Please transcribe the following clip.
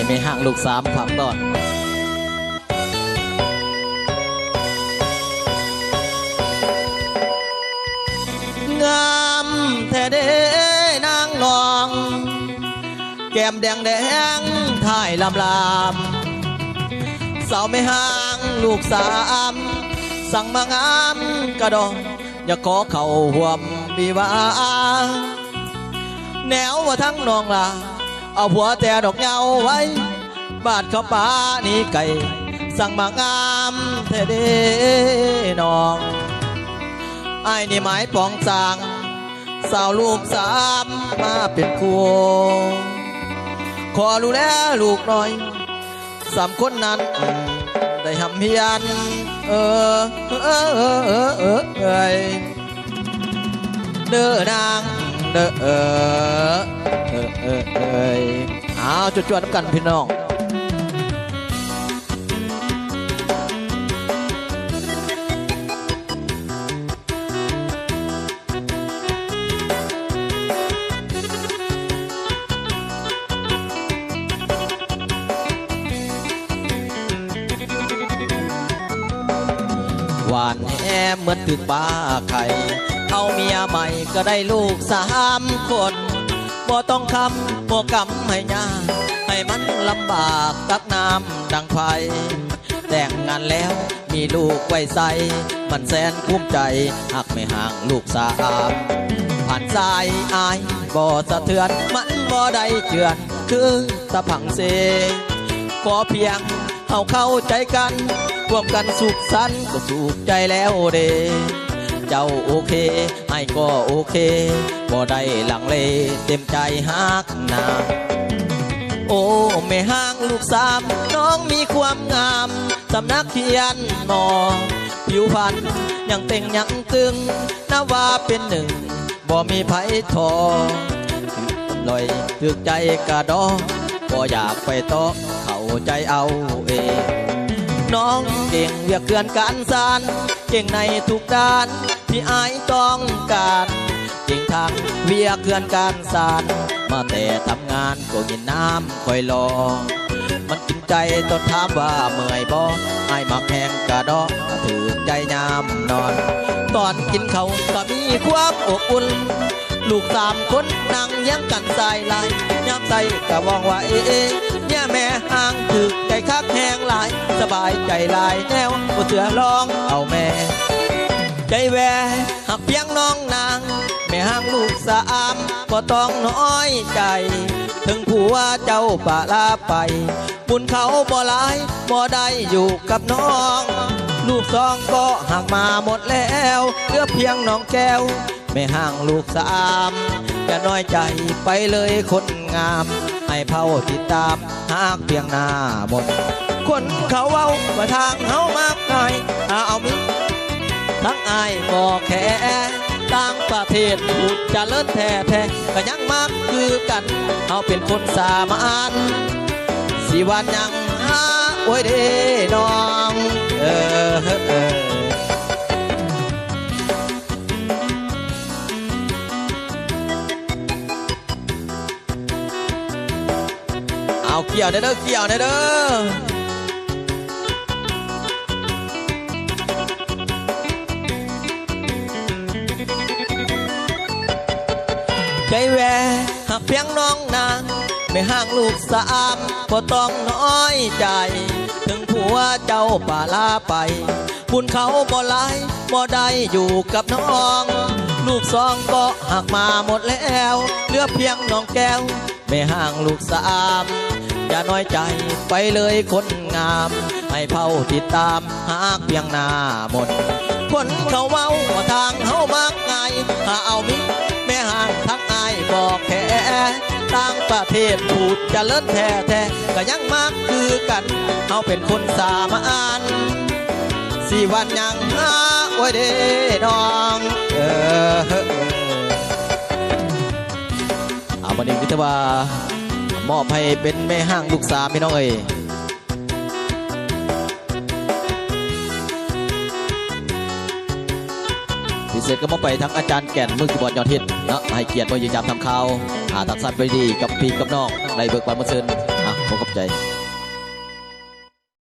ไม่ห่างลูกสามผักตอนงามแท้เด้นางนองแก้มแดงแดงถ่ายลำลามสาวไม่ห่างลูกสามสั่งมางามกระดองอย่าขอเข้าห่วมบีวาแนวว่าทั้งนองลาเอาผัวแต่ดอกเหงาไว้บาดเข้าป่านี่ไก่สั่งมางามเทเดนองไอ้นี่หมายปองสางสาวลูกสามมาเป็นคู่ขอรู้แล้วลูกหน่อยสามคนนั้นได้หำเฮียนเด้อนางเด้อเอาจวดๆน้ำกันพี่น้องหวานแหเหมือนถึกปลาไข่เอาเมียใหม่ก็ได้ลูกสามคนบ่ต้องคำบ่กำให้ยาให้มันลำบากตักน้ำดังไฟแต่งงานแล้วมีลูกไว้ใส่มันแสนภูมิใจหากไม่ห่างลูกสามผ่านสายอายบ่สะเทือนมันบ่ได้เจือนคือตะผังเซขอเพียงเอาเข้าใจกันร่วมกันสุขสันต์ก็สุขใจแล้วเดเจ้าโอเคไอ้ก็โอเคบ่ได้หลังเลเต็มใจฮักนาโอ้ไม่ห่างลูกสามน้องมีความงามสำนักเขียนหมอผิวพรรณยังเต่งยังตึงน่าว่าเป็นหนึ่งบ่มีไผทอลอยถึกใจกระดอบ่อยากไปต่อเข้าใจเอาเองน้องเก่งเวียกเกือนการสานเก่งในทุกด้านที่อายต้องการเก่งทางเวียกเกือนการสานมาแต่ทำงานก็กินน้ำคอยรอมันกินใจต้นถามว่าเมื่อยบ่ไอ้มักแห้งกระดอกถือใจยามนอนตอนกินเขาก็มีความอบอุ่นลูกสามคนนั่งยังกันสายลายย้ำใจก็มองว่าเนี่ยแม่ห่างถึกใจคักแห้งลายสบายใจลายแนวบ่เสือร้องเอาแม่ใจแวหักเพียงน้องนางแม่ห่างลูกสามก็ต้องน้อยใจถึงผัวเจ้าป่าลาไปบุญเขาบ่หลายบ่ได้อยู่กับน้องลูกสองก็ห่างมาหมดแล้วเหลือเพียงน้องแก้วไม่ห่างลูกสามอย่าน้อยใจไปเลยคนงามให้เผาติดตามหากเพียงหน้าหมดคนเขาเว้าว่าทางเฮามากหน่อยถ้าเอามิทั้งอายก็แค่ต่างประเทศพูดจะเลิศแท้ก็ยังมากคือกันเขาเป็นคนสามานสิวันยังหาโอ้ยเด้น้องเอาเกี่ยวเด้อเกี่ยวเด้อใจแวหักเพียงน้องนางไม่ห่างลูกสามก็ต้องน้อยใจถึงผัวเจ้าป่าลาไปบุญเขาบ่หลายบ่ได้อยู่กับน้องลูกสองก็หักมาหมดแล้วเหลือเพียงน้องแก้วไม่ห่างลูกสามอย่าน้อยใจไปเลยคนงามให้เผาติดตามหากเพียงหน้าหมดคนเขาเมาว่าทางเฮามากง่ายถ้าเอามิแม่ห่างทั้งอายบอกแค่ต่างประเทศพูดจะเลิศแท้ก็ยังมากคือกันเขาเป็นคนสามานสี่วันยังหาโอ้ยเด้น้องเอาวันนี้คิดว่ามอบให้เป็นแม่ห้างลูกสามพี่น้องเอ้ยพิเศษก็มอบไปทั้งอาจารย์แก่นมือกีบอร์ดยอดฮิตเนาะให้เกียรติมายืนยันทำข่าวทักษะไปดีกับพี่กับน้องในเบิกบานมาเชิญ ขอบใจ